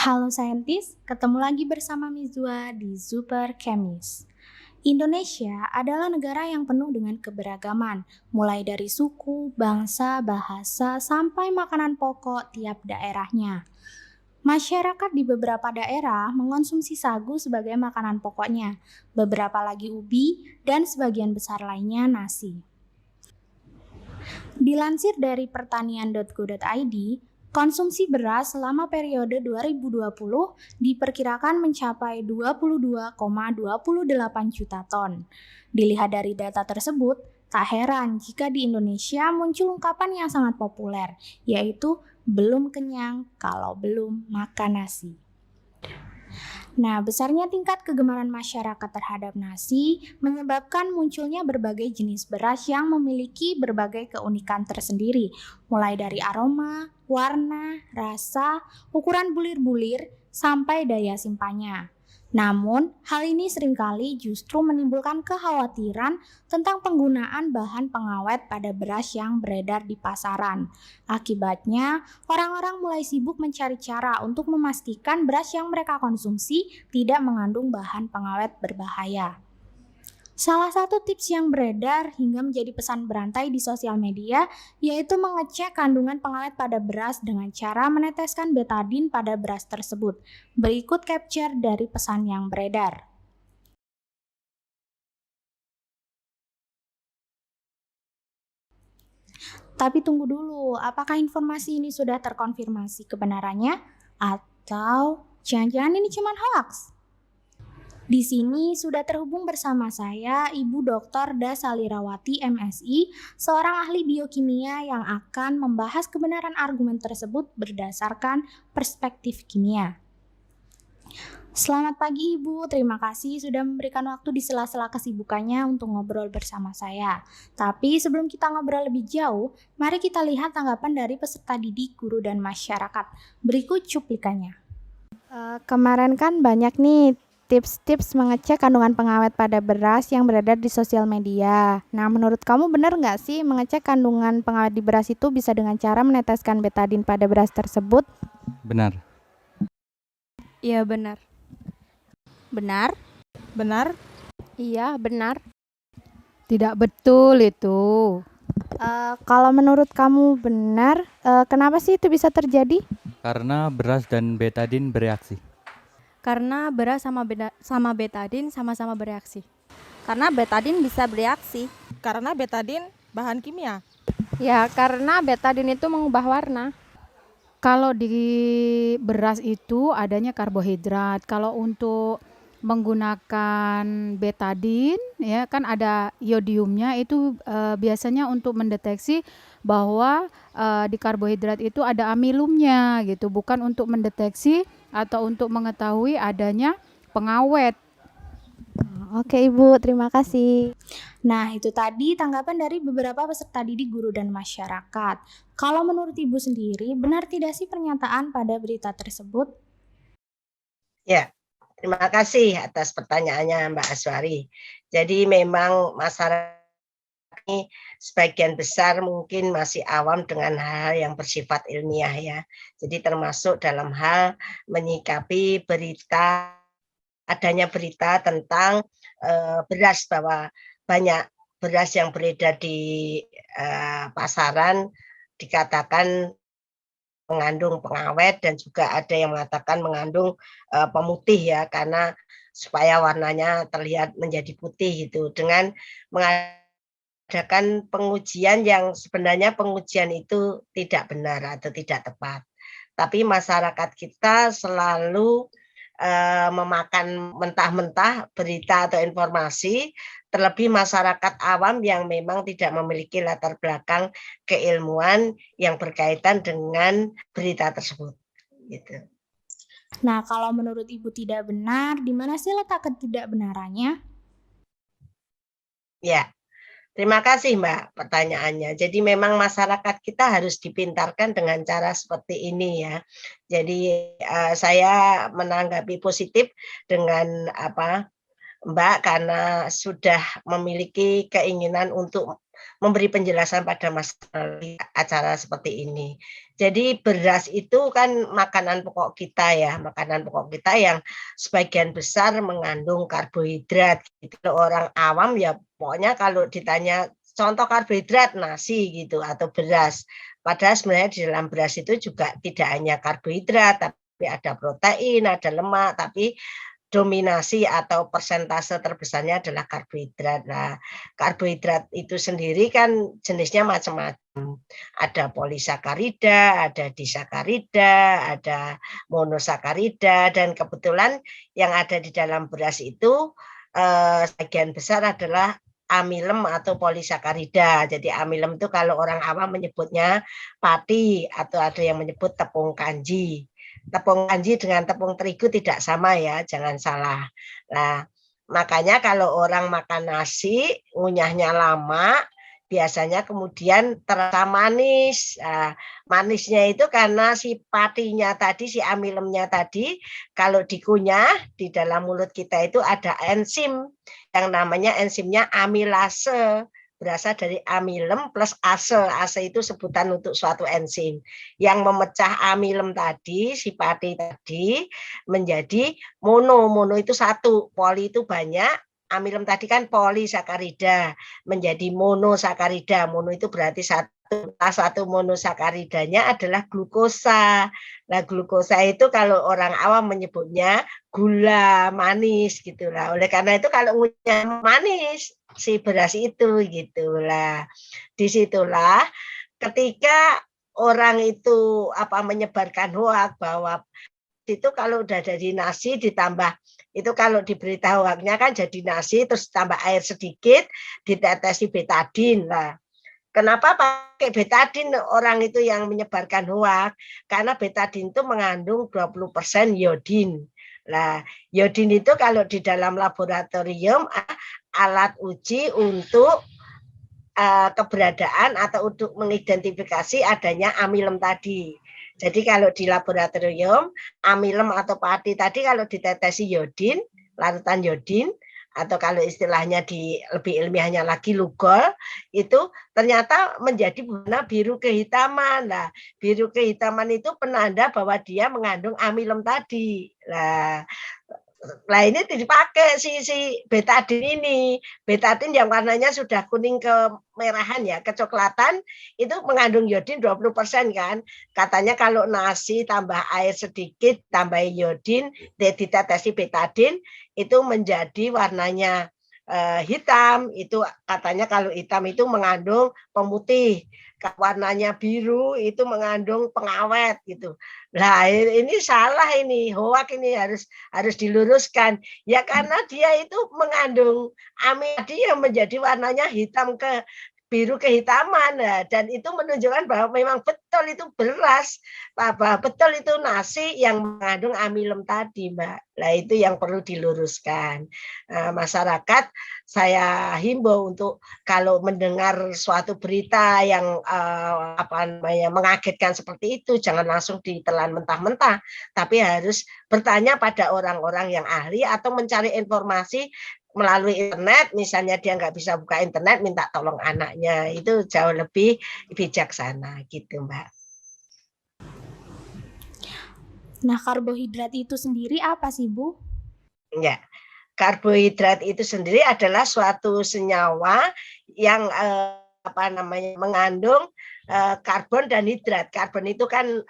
Halo saintis, ketemu lagi bersama Mizwa di Super Chemist. Indonesia adalah negara yang penuh dengan keberagaman, mulai dari suku, bangsa, bahasa, sampai makanan pokok tiap daerahnya. Masyarakat di beberapa daerah mengonsumsi sagu sebagai makanan pokoknya, beberapa lagi ubi, dan sebagian besar lainnya nasi. Dilansir dari pertanian.go.id, konsumsi beras selama periode 2020 diperkirakan mencapai 22,28 juta ton. Dilihat dari data tersebut, tak heran jika di Indonesia muncul ungkapan yang sangat populer, yaitu belum kenyang kalau belum makan nasi. Nah, besarnya tingkat kegemaran masyarakat terhadap nasi menyebabkan munculnya berbagai jenis beras yang memiliki berbagai keunikan tersendiri, mulai dari aroma, warna, rasa, ukuran bulir-bulir, sampai daya simpannya. Namun, hal ini seringkali justru menimbulkan kekhawatiran tentang penggunaan bahan pengawet pada beras yang beredar di pasaran. Akibatnya, orang-orang mulai sibuk mencari cara untuk memastikan beras yang mereka konsumsi tidak mengandung bahan pengawet berbahaya. Salah satu tips yang beredar hingga menjadi pesan berantai di sosial media yaitu mengecek kandungan pengawet pada beras dengan cara meneteskan betadin pada beras tersebut. Berikut capture dari pesan yang beredar. Tapi tunggu dulu, apakah informasi ini sudah terkonfirmasi kebenarannya? Atau jangan-jangan ini cuma hoax? Di sini sudah terhubung bersama saya Ibu Dr. Dasalirawati MSI, seorang ahli biokimia yang akan membahas kebenaran argumen tersebut berdasarkan perspektif kimia. Selamat pagi Ibu, terima kasih sudah memberikan waktu di sela-sela kesibukannya untuk ngobrol bersama saya. Tapi sebelum kita ngobrol lebih jauh, mari kita lihat tanggapan dari peserta didik, guru, dan masyarakat. Berikut cuplikannya. Kemarin kan banyak nih tips-tips mengecek kandungan pengawet pada beras yang beredar di sosial media. Nah, menurut kamu benar nggak sih mengecek kandungan pengawet di beras itu bisa dengan cara meneteskan betadin pada beras tersebut? Benar. Iya benar. Benar? Benar? Iya benar. Tidak betul itu. Kalau menurut kamu benar, kenapa sih itu bisa terjadi? Karena beras dan betadin bereaksi. Karena beras sama betadin sama-sama bereaksi. Karena betadin bisa bereaksi. Karena betadin bahan kimia. Ya, karena betadin itu mengubah warna. Kalau di beras itu adanya karbohidrat. Kalau untuk menggunakan betadin, ya kan ada iodiumnya, itu biasanya untuk mendeteksi bahwa di karbohidrat itu ada amilumnya gitu, bukan untuk mendeteksi atau untuk mengetahui adanya pengawet. Oke Ibu, terima kasih. Nah, itu tadi tanggapan dari beberapa peserta didik, guru, dan masyarakat. Kalau menurut Ibu sendiri, benar tidak sih pernyataan pada berita tersebut? Ya, terima kasih atas pertanyaannya Mbak Aswari. Jadi memang masyarakat ini sebagian besar mungkin masih awam dengan hal yang bersifat ilmiah ya. Jadi termasuk dalam hal menyikapi adanya berita tentang beras, bahwa banyak beras yang beredar di pasaran dikatakan mengandung pengawet, dan juga ada yang mengatakan mengandung pemutih ya, karena supaya warnanya terlihat menjadi putih gitu, dengan mengadakan pengujian yang sebenarnya pengujian itu tidak benar atau tidak tepat. Tapi masyarakat kita selalu memakan mentah-mentah berita atau informasi, terlebih masyarakat awam yang memang tidak memiliki latar belakang keilmuan yang berkaitan dengan berita tersebut. Gitu. Nah, kalau menurut Ibu tidak benar, di mana sih letak ketidakbenarannya? Ya, terima kasih Mbak pertanyaannya. Jadi memang masyarakat kita harus dipintarkan dengan cara seperti ini ya. Jadi saya menanggapi positif dengan Mbak, karena sudah memiliki keinginan untuk memberi penjelasan pada masyarakat acara seperti ini. Jadi beras itu kan makanan pokok kita ya, makanan pokok kita yang sebagian besar mengandung karbohidrat. Gitu. Orang awam ya pokoknya kalau ditanya contoh karbohidrat nasi gitu atau beras. Padahal sebenarnya di dalam beras itu juga tidak hanya karbohidrat, tapi ada protein, ada lemak, tapi dominasi atau persentase terbesarnya adalah karbohidrat. Nah, karbohidrat itu sendiri kan jenisnya macam-macam. Ada polisakarida, ada disakarida, ada monosakarida, dan kebetulan yang ada di dalam beras itu sebagian besar adalah amilem atau polisakarida. Jadi amilem itu kalau orang awam menyebutnya pati atau ada yang menyebut tepung kanji. Tepung kanji dengan tepung terigu tidak sama ya, jangan salah. Nah, makanya kalau orang makan nasi, ngunyahnya lama, biasanya kemudian terasa manis. Nah, manisnya itu karena si patinya tadi, si amilemnya tadi, kalau dikunyah di dalam mulut kita itu ada enzim yang namanya enzimnya amilase. Berasal dari amilem plus ase. Ase itu sebutan untuk suatu enzim yang memecah amilem tadi, si pati tadi, menjadi mono. Mono itu satu, poli itu banyak, amilem tadi kan polisakarida, menjadi monosakarida. Mono itu berarti satu monosakaridanya adalah glukosa. Nah, glukosa itu kalau orang awam menyebutnya gula manis gitu lah. Oleh karena itu kalau ngunyah manis si beras itu gitulah. Disitulah ketika orang itu menyebarkan hoak bahwa itu kalau udah jadi nasi ditambah itu kalau diberitahu hoaknya kan jadi nasi terus tambah air sedikit ditetesi betadin lah. Kenapa pakai betadin orang itu yang menyebarkan hoak? Karena betadin itu mengandung 20% iodin. Nah, iodin itu kalau di dalam laboratorium alat uji untuk keberadaan atau untuk mengidentifikasi adanya amilem tadi. Jadi kalau di laboratorium, amilem atau pati tadi kalau ditetesi iodin, larutan iodin, atau kalau istilahnya lebih ilmiahnya lagi lugol, itu ternyata menjadi warna biru kehitaman. Nah, biru kehitaman itu penanda bahwa dia mengandung amilem tadi. Nah, ini dipakai si betadin ini. Betadin yang warnanya sudah kuning kemerahan ya, kecoklatan, itu mengandung iodin 20% kan. Katanya kalau nasi tambah air sedikit, tambah iodin, ditetesi betadin, itu menjadi warnanya hitam. Itu katanya kalau hitam itu mengandung pemutih. Warnanya biru itu mengandung pengawet gitu. Nah, ini salah ini, hoak ini harus diluruskan. Ya karena dia itu mengandung amilem yang menjadi warnanya hitam ke biru kehitaman. Nah, dan itu menunjukkan bahwa memang betul itu beras, betul itu nasi yang mengandung amilem tadi, Mbak. Nah, itu yang perlu diluruskan. Masyarakat saya himbau untuk kalau mendengar suatu berita yang mengagetkan seperti itu, jangan langsung ditelan mentah-mentah, tapi harus bertanya pada orang-orang yang ahli atau mencari informasi melalui internet. Misalnya dia nggak bisa buka internet, minta tolong anaknya, itu jauh lebih bijaksana gitu, Mbak. Nah, karbohidrat itu sendiri apa sih, Bu? Ya, karbohidrat itu sendiri adalah suatu senyawa yang mengandung karbon dan hidrat. Karbon itu kan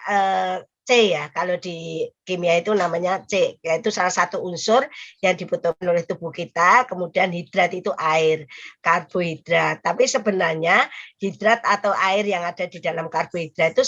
C ya, kalau di kimia itu namanya C, yaitu salah satu unsur yang dibutuhkan oleh tubuh kita. Kemudian hidrat itu air, karbohidrat. Tapi sebenarnya hidrat atau air yang ada di dalam karbohidrat itu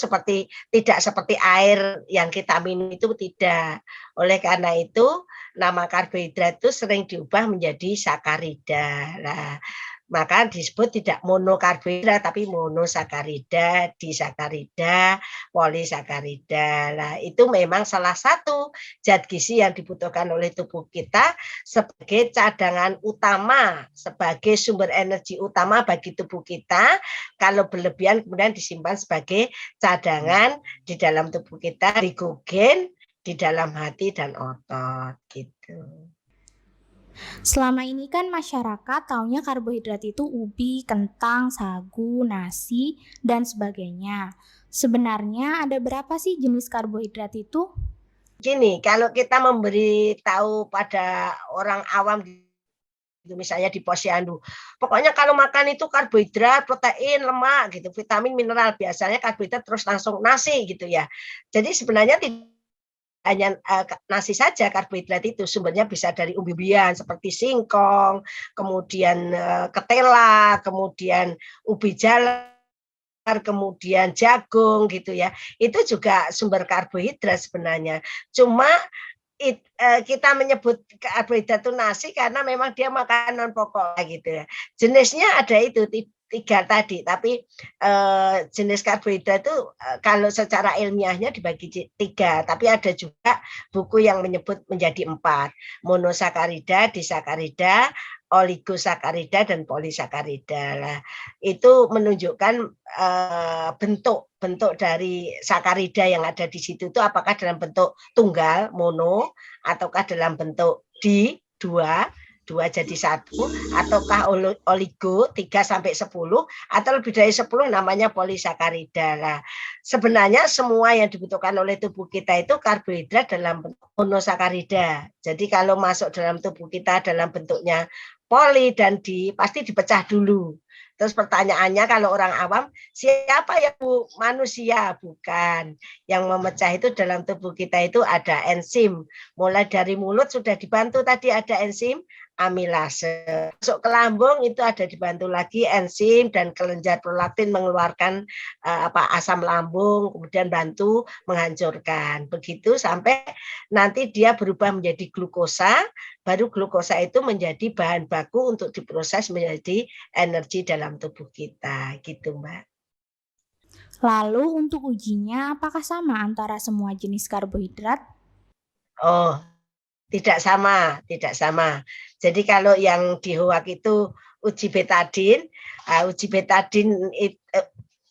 tidak seperti air yang kita minum itu tidak. Oleh karena itu nama karbohidrat itu sering diubah menjadi sakarida. Nah, maka disebut tidak monokarbohidrat tapi monosakarida, disakarida, polisakarida. Nah, itu memang salah satu zat gizi yang dibutuhkan oleh tubuh kita sebagai cadangan utama, sebagai sumber energi utama bagi tubuh kita. Kalau berlebihan kemudian disimpan sebagai cadangan di dalam tubuh kita, glikogen, di dalam hati dan otot gitu. Selama ini kan masyarakat taunya karbohidrat itu ubi, kentang, sagu, nasi, dan sebagainya. Sebenarnya ada berapa sih jenis karbohidrat itu? Gini, kalau kita memberi tahu pada orang awam gitu, misalnya di posyandu, pokoknya kalau makan itu karbohidrat, protein, lemak gitu, vitamin, mineral, biasanya karbohidrat terus langsung nasi gitu ya. Jadi sebenarnya tidak hanya nasi saja karbohidrat itu, sumbernya bisa dari umbi-umbian seperti singkong, kemudian ketela, kemudian ubi jalar, kemudian jagung gitu ya. Itu juga sumber karbohidrat sebenarnya. Cuma kita menyebut karbohidrat itu nasi karena memang dia makanan pokok gitu ya. Jenisnya ada itu tiga tadi, tapi jenis karbohidrat itu kalau secara ilmiahnya dibagi tiga, tapi ada juga buku yang menyebut menjadi 4, monosakarida, disakarida, oligosakarida, dan polisakarida. Lah, itu menunjukkan bentuk dari sakarida yang ada di situ itu apakah dalam bentuk tunggal, mono, ataukah dalam bentuk dua jadi 1, ataukah oligo 3-10, atau lebih dari 10 namanya polisakarida. Lah, sebenarnya semua yang dibutuhkan oleh tubuh kita itu karbohidrat dalam bentuk monosakarida. Jadi kalau masuk dalam tubuh kita dalam bentuknya poli dan pasti dipecah dulu. Terus pertanyaannya kalau orang awam, siapa yang manusia? Bukan. Yang memecah itu dalam tubuh kita itu ada enzim. Mulai dari mulut sudah dibantu tadi ada enzim amilase. Masuk ke lambung itu ada dibantu lagi enzim dan kelenjar prolaktin mengeluarkan asam lambung, kemudian bantu menghancurkan. Begitu sampai nanti dia berubah menjadi glukosa, baru glukosa itu menjadi bahan baku untuk diproses menjadi energi dalam tubuh kita, gitu Mbak. Lalu untuk ujinya apakah sama antara semua jenis karbohidrat? Oh, tidak sama, tidak sama. Jadi kalau yang di HOAK itu uji betadin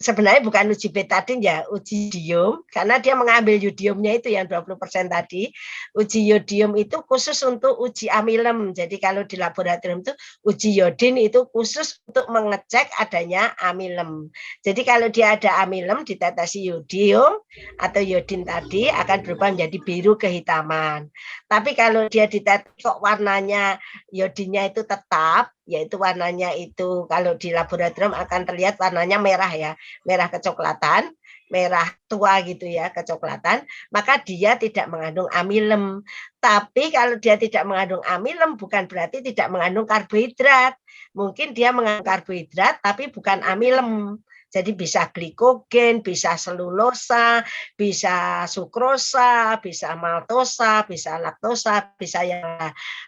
sebenarnya bukan uji betadin ya, uji yodium, karena dia mengambil yodiumnya itu yang 20% tadi. Uji yodium itu khusus untuk uji amilem. Jadi kalau di laboratorium itu uji yodin itu khusus untuk mengecek adanya amilem. Jadi kalau dia ada amilem ditetesi yodium atau yodin tadi akan berubah menjadi biru kehitaman. Tapi kalau dia ditetes kok warnanya yodinnya itu tetap, yaitu warnanya itu kalau di laboratorium akan terlihat warnanya merah ya, merah kecoklatan, merah tua gitu ya, kecoklatan, maka dia tidak mengandung amilem. Tapi kalau dia tidak mengandung amilem bukan berarti tidak mengandung karbohidrat. Mungkin dia mengandung karbohidrat tapi bukan amilem. Jadi bisa glikogen, bisa selulosa, bisa sukrosa, bisa maltosa, bisa laktosa, bisa yang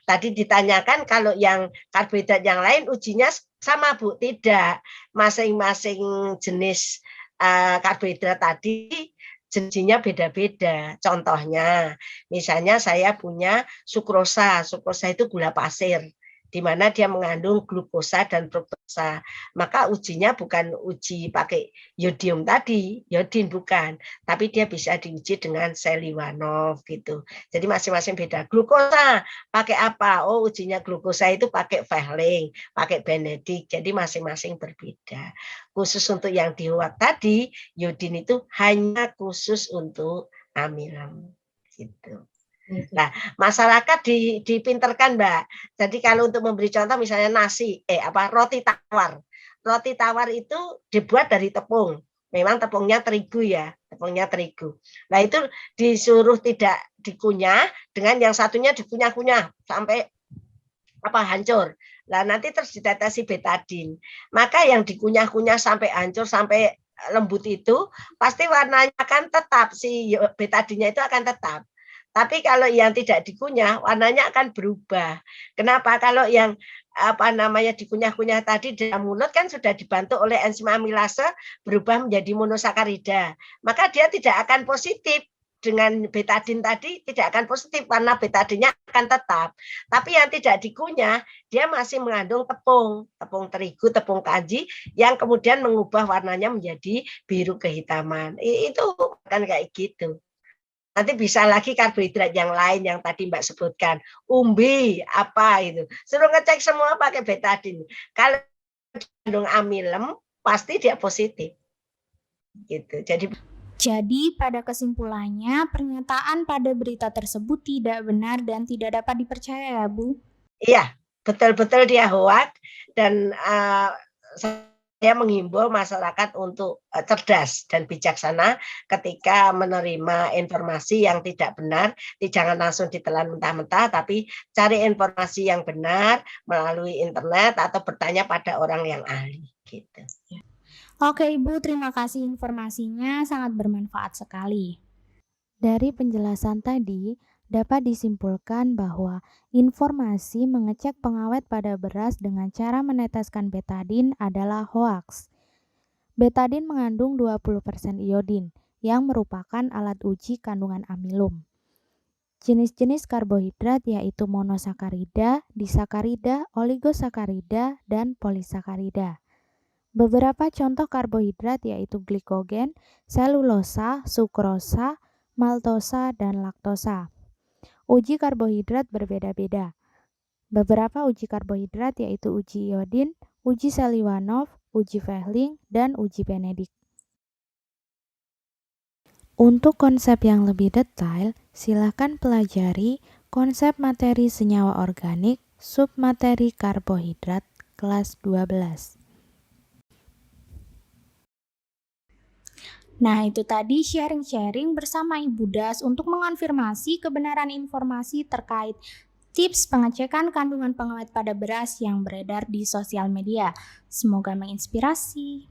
tadi ditanyakan kalau yang karbohidrat yang lain ujinya sama Bu, tidak. Masing-masing jenis karbohidrat tadi jenisnya beda-beda. Contohnya, misalnya saya punya sukrosa. Sukrosa itu gula pasir, di mana dia mengandung glukosa dan fruktosa. Maka ujinya bukan uji pakai yodium tadi, yodin bukan, tapi dia bisa diuji dengan Seliwanov gitu. Jadi masing-masing beda. Glukosa pakai apa? Oh, ujinya glukosa itu pakai Vehling, pakai Benedict. Jadi masing-masing berbeda. Khusus untuk yang di HOAK tadi, yodin itu hanya khusus untuk amilem gitu. Nah, masyarakat dipinterkan, Mbak. Jadi kalau untuk memberi contoh misalnya nasi, roti tawar. Roti tawar itu dibuat dari tepung. Memang tepungnya terigu ya, tepungnya terigu. Nah, itu disuruh tidak dikunyah, dengan yang satunya dikunyah-kunyah sampai hancur. Nah, nanti terus ditetesi betadin. Maka yang dikunyah-kunyah sampai hancur, sampai lembut itu pasti warnanya akan tetap, si betadinnya itu akan tetap. Tapi kalau yang tidak dikunyah, warnanya akan berubah. Kenapa? Kalau yang dikunyah-kunyah tadi dalam mulut kan sudah dibantu oleh enzim amilase berubah menjadi monosakarida. Maka dia tidak akan positif. Dengan betadin tadi tidak akan positif karena betadinnya akan tetap. Tapi yang tidak dikunyah, dia masih mengandung tepung terigu, tepung kanji yang kemudian mengubah warnanya menjadi biru kehitaman. Itu kan kayak gitu. Nanti bisa lagi karbohidrat yang lain yang tadi Mbak sebutkan, umbi apa itu. Suruh ngecek semua pakai betadin. Kalau kandung amilem pasti dia positif. Gitu. Jadi pada kesimpulannya, pernyataan pada berita tersebut tidak benar dan tidak dapat dipercaya ya, Bu? Iya, betul-betul dia hoak dan saya menghimbau masyarakat untuk cerdas dan bijaksana ketika menerima informasi yang tidak benar. Jangan langsung ditelan mentah-mentah, tapi cari informasi yang benar melalui internet atau bertanya pada orang yang ahli. Gitu. Oke Ibu, terima kasih informasinya, sangat bermanfaat sekali. Dari penjelasan tadi, dapat disimpulkan bahwa informasi mengecek pengawet pada beras dengan cara meneteskan betadin adalah hoaks. Betadin mengandung 20% iodin, yang merupakan alat uji kandungan amilum. Jenis-jenis karbohidrat yaitu monosakarida, disakarida, oligosakarida, dan polisakarida. Beberapa contoh karbohidrat yaitu glikogen, selulosa, sukrosa, maltosa, dan laktosa. Uji karbohidrat berbeda-beda. Beberapa uji karbohidrat yaitu uji iodin, uji Seliwanov, uji Fehling, dan uji Benedict. Untuk konsep yang lebih detail, silakan pelajari konsep materi senyawa organik, submateri karbohidrat, kelas 12. Nah, itu tadi sharing-sharing bersama Ibu Das untuk mengonfirmasi kebenaran informasi terkait tips pengecekan kandungan pengawet pada beras yang beredar di sosial media. Semoga menginspirasi.